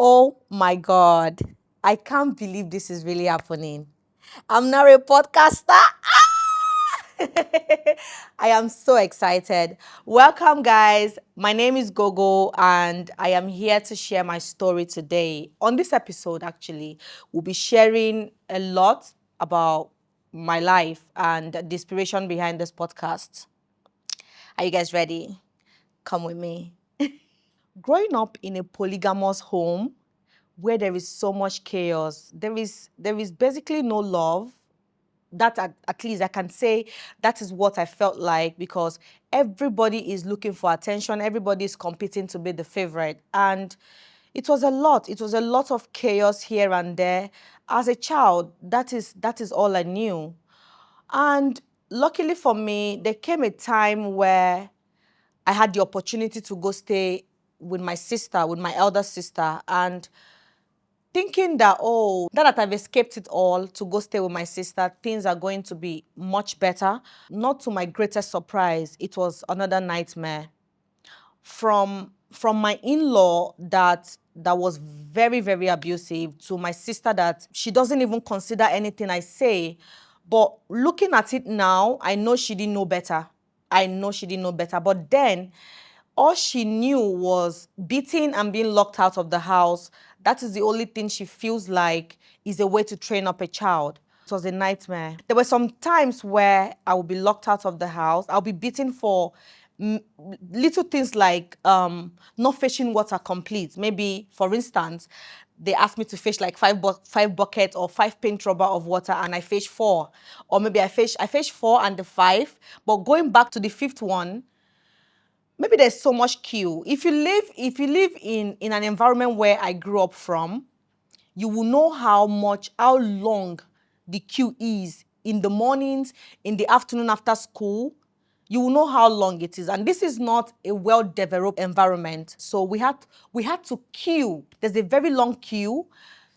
Oh my God. I can't believe this is really happening. I'm now a podcaster. I am so excited. Welcome, guys. My name is Gogo, and I am here to share my story today. On this episode, actually, we'll be sharing a lot about my life and the inspiration behind this podcast. Are you guys ready? Come with me. Growing up in a polygamous home, where there is so much chaos, there is basically no love. That at least I can say that is what I felt like, because everybody is looking for attention, everybody is competing to be the favorite, and it was a lot. It was a lot of chaos here and there. As a child, that is all I knew. And luckily for me, there came a time where I had the opportunity to go stay with my sister, with my elder sister, and thinking that, now that I've escaped it all to go stay with my sister, things are going to be much better. Not to my greatest surprise, it was another nightmare from my in-law that was very, very abusive, to my sister that she doesn't even consider anything I say. But looking at it now, I know she didn't know better. I know she didn't know better. But then all she knew was beating and being locked out of the house. That is the only thing she feels like is a way to train up a child. It was a nightmare. There were some times where I would be locked out of the house. I'll be beaten for little things like not fetching water complete. Maybe, for instance, they asked me to fetch like five buckets or 5 paint rubber of water, and I fetch four. Or maybe I fetch four and the five, but going back to the fifth one, maybe there's so much queue. If you live in an environment where I grew up from, you will know how long the queue is in the mornings, in the afternoon after school. You will know how long it is. And this is not a well-developed environment. So we had to queue. There's a very long queue.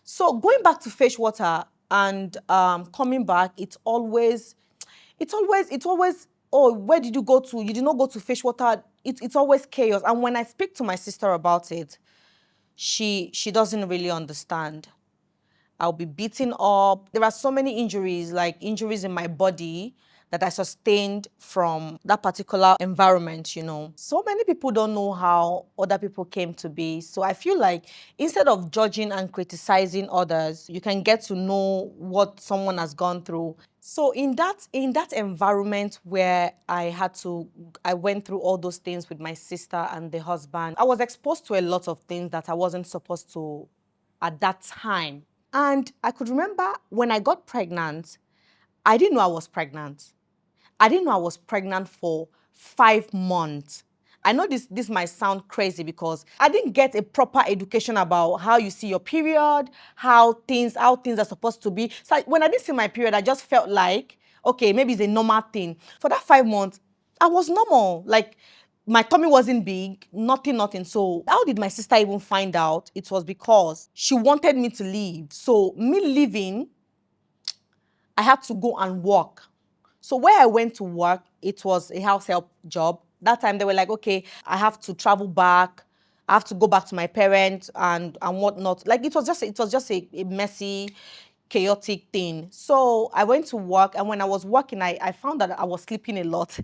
So going back to fetch water and coming back, it's always, oh, where did you go to? You did not go to fetch water. It's always chaos. And when I speak to my sister about it, she doesn't really understand. I'll be beaten up. There are so many injuries, like injuries in my body that I sustained from that particular environment. So many people don't know how other people came to be. So I feel like instead of judging and criticizing others, you can get to know what someone has gone through. So in that environment where I went through all those things with my sister and the husband, I was exposed to a lot of things that I wasn't supposed to at that time. And I could remember when I got pregnant, I didn't know I was pregnant. I didn't know I was pregnant for 5 months. I know this might sound crazy because I didn't get a proper education about how you see your period, how things are supposed to be. So when I didn't see my period, I just felt like, okay, maybe it's a normal thing. For that 5 months, I was normal. Like, my tummy wasn't big, nothing. So how did my sister even find out? It was because she wanted me to leave. So me leaving, I had to go and work. So where I went to work, it was a house help job. That time they were like, okay, I have to travel back. I have to go back to my parents and whatnot. Like, it was just a messy, chaotic thing. So I went to work, and when I was working, I found that I was sleeping a lot.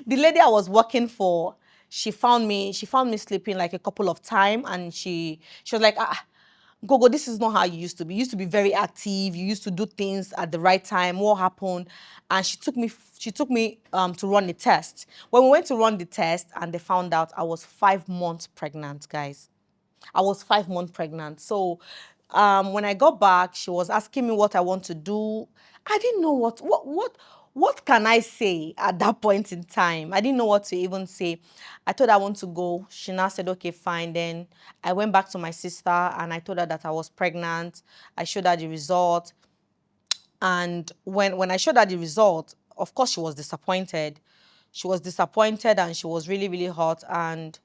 The lady I was working for, she found me sleeping like a couple of times, and she was like, Gogo, this is not how you used to be. You used to be very active. You used to do things at the right time. What happened? And she took me to run the test. When we went to run the test, and they found out I was 5 months pregnant, guys. I was 5 months pregnant. So when I got back, she was asking me what I want to do. I didn't know what can I say at that point in time. I didn't know what to even say. I told her I want to go. She now said, okay, fine. Then I went back to my sister and I told her that I was pregnant. I showed her the result. And when I showed her the result, of course she was disappointed. She was disappointed and she was really, really hurt. And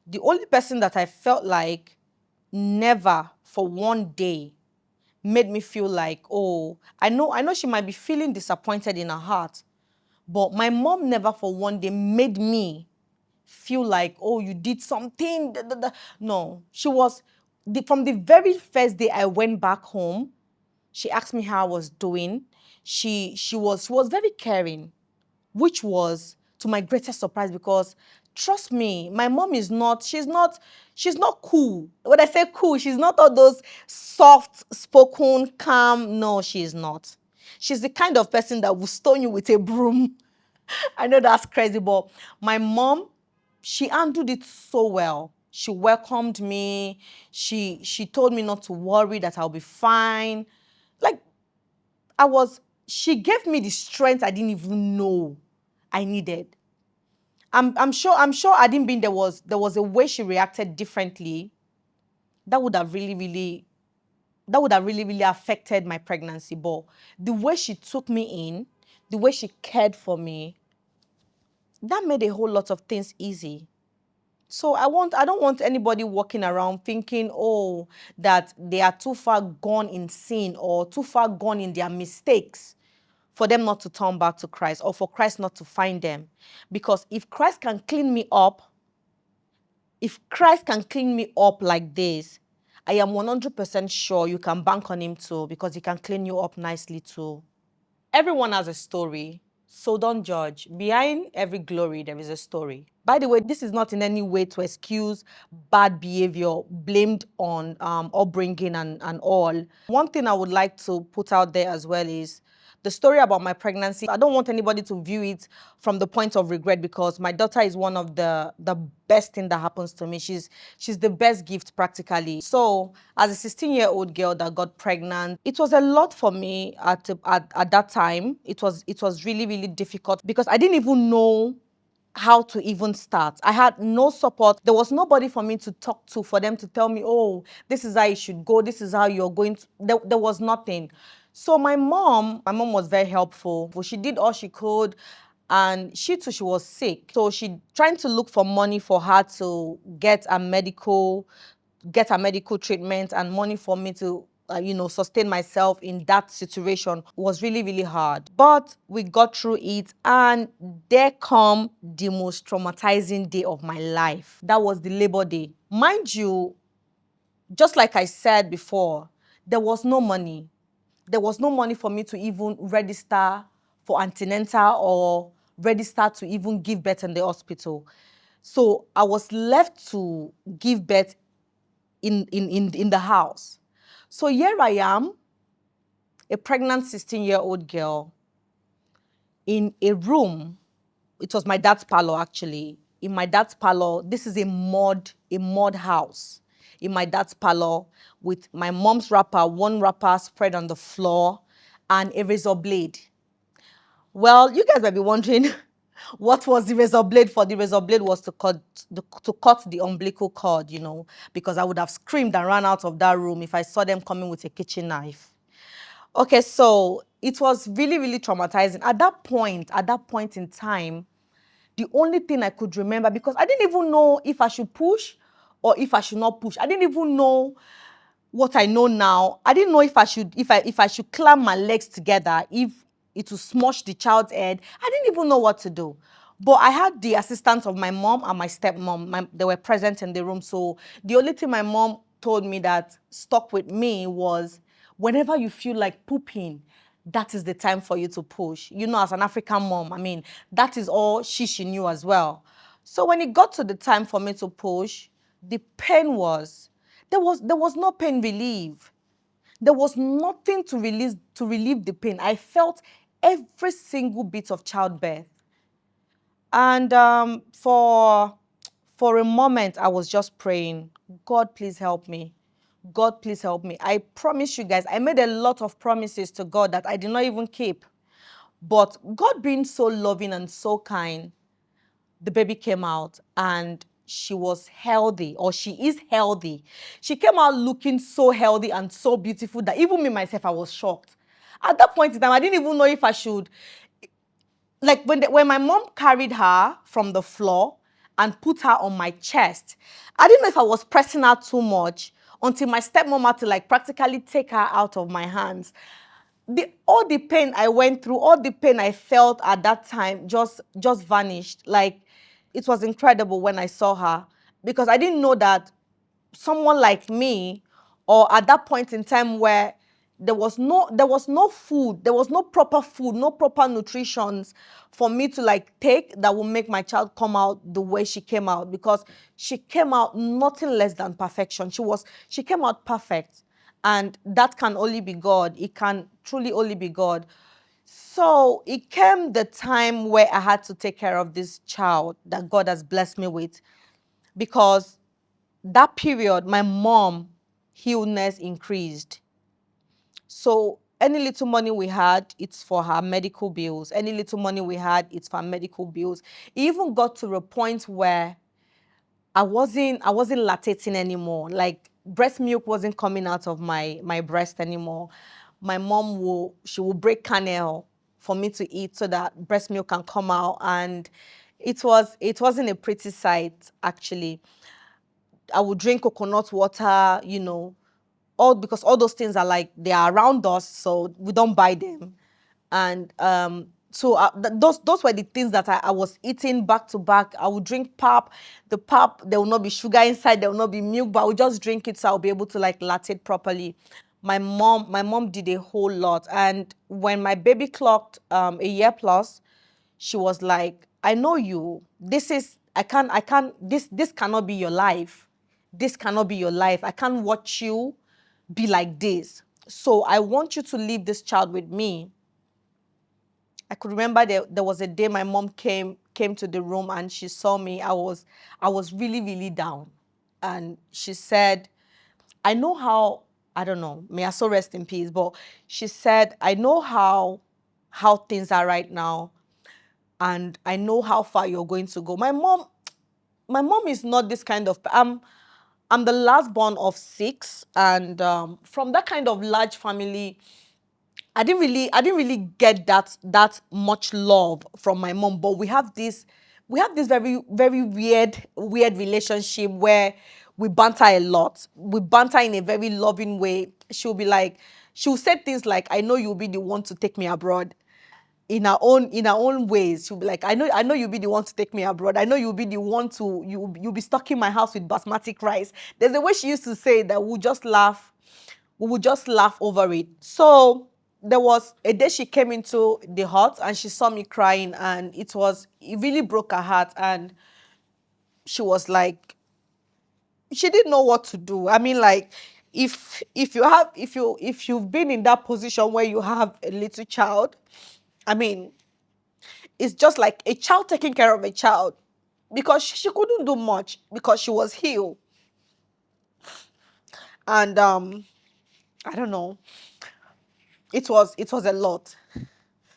the only person that I felt like never for one day made me feel like, oh, I know she might be feeling disappointed in her heart, but my mom never for one day made me feel like, oh, you did something. Da, da, da. No, she was. From the very first day I went back home, she asked me how I was doing. She was very caring, which was to my greatest surprise, because trust me, my mom is not, she's not cool. When I say cool, she's not all those soft spoken, calm. No, she is not. She's the kind of person that will stone you with a broom. I know that's crazy, but my mom, she handled it so well. She welcomed me. She told me not to worry, that I'll be fine. Like, I was, she gave me the strength I didn't even know I needed. I'm sure I didn't been there was a way she reacted differently that would have really affected my pregnancy. But the way she took me in, the way she cared for me, that made a whole lot of things easy. So I don't want anybody walking around thinking, oh, that they are too far gone in sin or too far gone in their mistakes for them not to turn back to Christ, or for Christ not to find them. Because if Christ can clean me up, if Christ can clean me up like this, I am 100% sure you can bank on him too, because he can clean you up nicely too. Everyone has a story, so don't judge. Behind every glory, there is a story. By the way, this is not in any way to excuse bad behavior blamed on upbringing and all. One thing I would like to put out there as well is the story about my pregnancy. I don't want anybody to view it from the point of regret, because my daughter is one of the best thing that happens to me. She's the best gift practically. So as a 16-year-old girl that got pregnant, it was a lot for me at that time. It was really, really difficult, because I didn't even know how to even start. I had no support. There was nobody for me to talk to, for them to tell me, oh, this is how you should go. This is how you're going to. There was nothing. So my mom was very helpful. She did all she could. And she too, she was sick. So she trying to look for money for her to get a medical treatment, and money for me to sustain myself in that situation was really, really hard. But we got through it, and there come the most traumatizing day of my life. That was the labor day. Mind you, just like I said before, there was no money. There was no money for me to even register for antenatal or register to even give birth in the hospital. So I was left to give birth in the house. So here I am, a pregnant 16-year-old girl, in a room. It was my dad's parlor, actually. In my dad's parlor, this is a mud house. In my dad's parlor, with my mom's wrapper, one wrapper spread on the floor, and a razor blade. Well, you guys might be wondering, what was the razor blade for? The razor blade was to cut the umbilical cord, because I would have screamed and ran out of that room if I saw them coming with a kitchen knife. Okay, so it was really, really traumatizing. At that point in time, the only thing I could remember, because I didn't even know if I should push or if I should not push. I didn't even know what I know now. I didn't know if I should clamp my legs together, if it would smush the child's head. I didn't even know what to do. But I had the assistance of my mom and my stepmom. They were present in the room. So the only thing my mom told me that stuck with me was, whenever you feel like pooping, that is the time for you to push. As an African mom, I mean, that is all she knew as well. So when it got to the time for me to push, the pain was, there was no pain relief. There was nothing to relieve the pain. I felt every single bit of childbirth. And for a moment, I was just praying, God, please help me. God, please help me. I promise you guys, I made a lot of promises to God that I did not even keep. But God being so loving and so kind, the baby came out, and she was healthy, or she is healthy. She came out looking so healthy and so beautiful that even me myself, I was shocked. At that point in time, I didn't even know if I should, like, when my mom carried her from the floor and put her on my chest, I didn't know if I was pressing her too much, until my stepmom had to, like, practically take her out of my hands. All the pain I went through, all the pain I felt at that time just vanished. Like, it was incredible when I saw her, because I didn't know that someone like me, or at that point in time where there was no food, there was no proper food, no proper nutrition for me to like take that will make my child come out the way she came out, because she came out nothing less than perfection. She came out perfect, and that can only be God. It can truly only be God. So it came the time where I had to take care of this child that God has blessed me with, because that period, my mom illness increased. So any little money we had, it's for her medical bills. Any little money we had, it's for medical bills. It even got to a point where I wasn't lactating anymore. Like breast milk wasn't coming out of my breast anymore. My mom will break kernel for me to eat so that breast milk can come out, and it wasn't a pretty sight actually. I would drink coconut water, all because all those things are like they are around us, so we don't buy them. And those were the things that I was eating back to back. I would drink pap. The pap, there will not be sugar inside, there will not be milk, but I would just drink it so I'll be able to like lactate properly. My mom did a whole lot, and when my baby clocked a year plus, she was like, I know you. I can't, this cannot be your life. This cannot be your life. I can't watch you be like this. So I want you to leave this child with me. I could remember there was a day my mom came to the room and she saw me. I was really, really down. And she said, I know how, I don't know, may I so rest in peace, but she said, I know how things are right now, and I know how far you're going to go. My mom is not this kind of I'm the last born of six, and from that kind of large family, I didn't really get that much love from my mom. But we have this very, very weird relationship where we banter a lot. We banter in a very loving way. She'll say things like, I know you'll be the one to take me abroad, in our own ways. She'll be like, I know you'll be the one to take me abroad. I know you'll be the one to you'll be stocking my house with basmati rice. There's a way she used to say that we would just laugh over it. So there was a day she came into the hut and she saw me crying, and it really broke her heart. And she was like, she didn't know what to do. I mean, like, if you've been in that position where you have a little child, I mean, it's just like a child taking care of a child, because she couldn't do much because she was healed. And I don't know, it was a lot.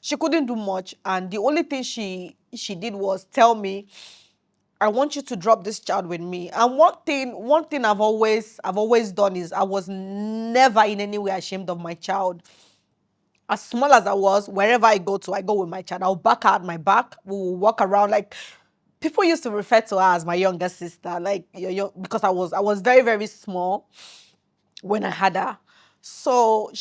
She couldn't do much, and the only thing she did was tell me, I want you to drop this child with me. And one thing I've always done is I was never in any way ashamed of my child. As small as I was, wherever I go to, I go with my child. I'll back her at my back. We will walk around. Like, people used to refer to her as my younger sister, like, because I was very, very small when I had her. So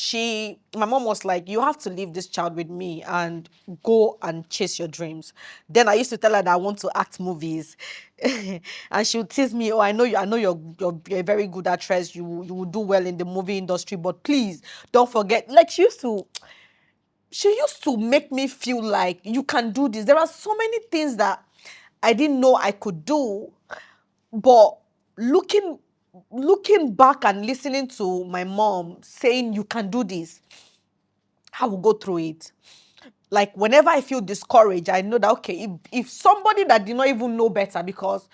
my mom was like, you have to leave this child with me and go and chase your dreams. Then I used to tell her that I want to act movies. And she would tease me, oh, I know you're a very good actress. You will do well in the movie industry, but please don't forget. Like, she used to make me feel like you can do this. There are so many things that I didn't know I could do, but looking looking back and listening to my mom saying you can do this, I will go through it. Like, whenever I feel discouraged, I know that, okay, if somebody that did not even know better, because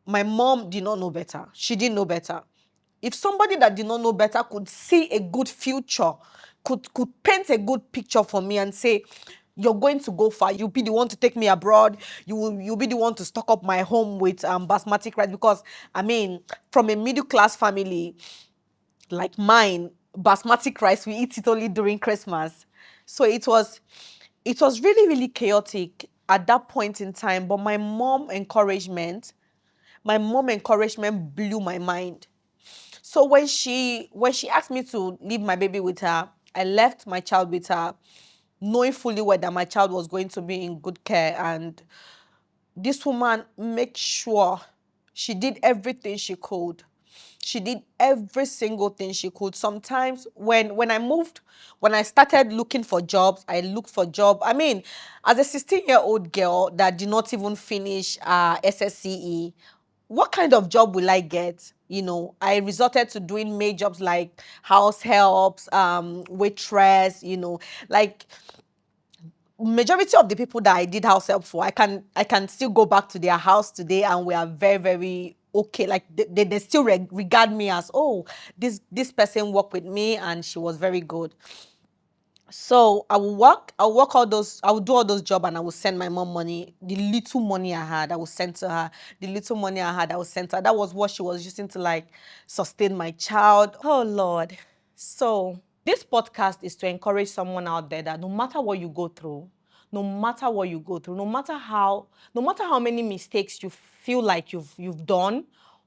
my mom did not know better, she didn't know better. If somebody that did not know better could see a good future, could paint a good picture for me and say, you're going to go far. You'll be the one to take me abroad. You'll be the one to stock up my home with basmati rice. Because, I mean, from a middle class family like mine, basmati rice, we eat it only during Christmas. So it was really, really chaotic at that point in time. But my mom encouragement blew my mind. So when she asked me to leave my baby with her, I left my child with her, knowing fully well that my child was going to be in good care. And this woman made sure she did everything she could. She did every single thing she could. Sometimes when I moved, when I started looking for jobs, I looked for job. I mean, as a 16-year-old girl that did not even finish SSCE, what kind of job will I get? I resorted to doing maid jobs like house helps, waitress, like majority of the people that I did house help for, I can still go back to their house today and we are very, very okay. Like they still regard me as, oh, this person worked with me and she was very good. So I'll work I will do all those jobs and I will send my mom money. The little money I had, I will send to her. The little money I had, I will send to her. That was what she was using to like sustain my child. Oh Lord. So this podcast is to encourage someone out there that no matter what you go through, no matter what you go through, no matter how many mistakes you feel like you've done,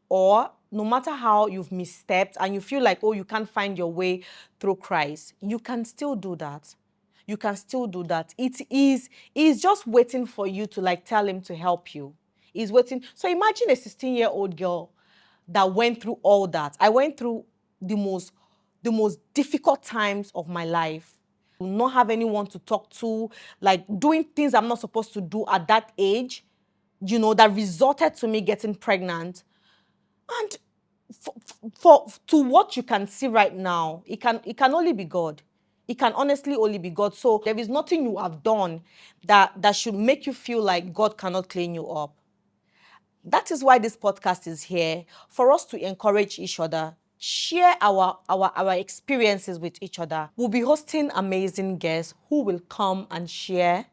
or no matter how you've misstepped and you feel like, oh, you can't find your way through Christ, you can still do that. You can still do that. He's just waiting for you to like tell him to help you. He's waiting. So imagine a 16-year-old girl that went through all that. I went through the most difficult times of my life. Not have anyone to talk to, like doing things I'm not supposed to do at that age, that resulted to me getting pregnant. And to what you can see right now, it can only be God. It can honestly only be God. So there is nothing you have done that should make you feel like God cannot clean you up. That is why this podcast is here, for us to encourage each other, share our experiences with each other. We'll be hosting amazing guests who will come and share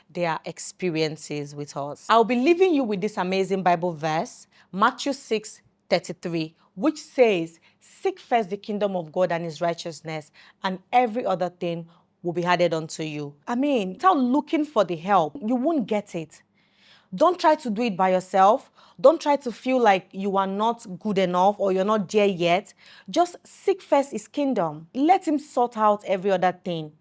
their experiences with us. I'll be leaving you with this amazing Bible verse, Matthew 6:33, which says, "Seek first the kingdom of God and his righteousness, and every other thing will be added unto you." I mean, without looking for the help, you won't get it. Don't try to do it by yourself. Don't try to feel like you are not good enough or you're not there yet. Just seek first his kingdom. Let him sort out every other thing.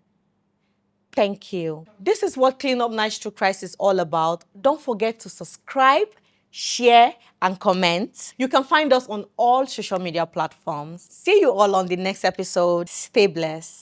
Thank you. This is what Clean Up Nights Through Christ is all about. Don't forget to subscribe, share, and comment. You can find us on all social media platforms. See you all on the next episode. Stay blessed.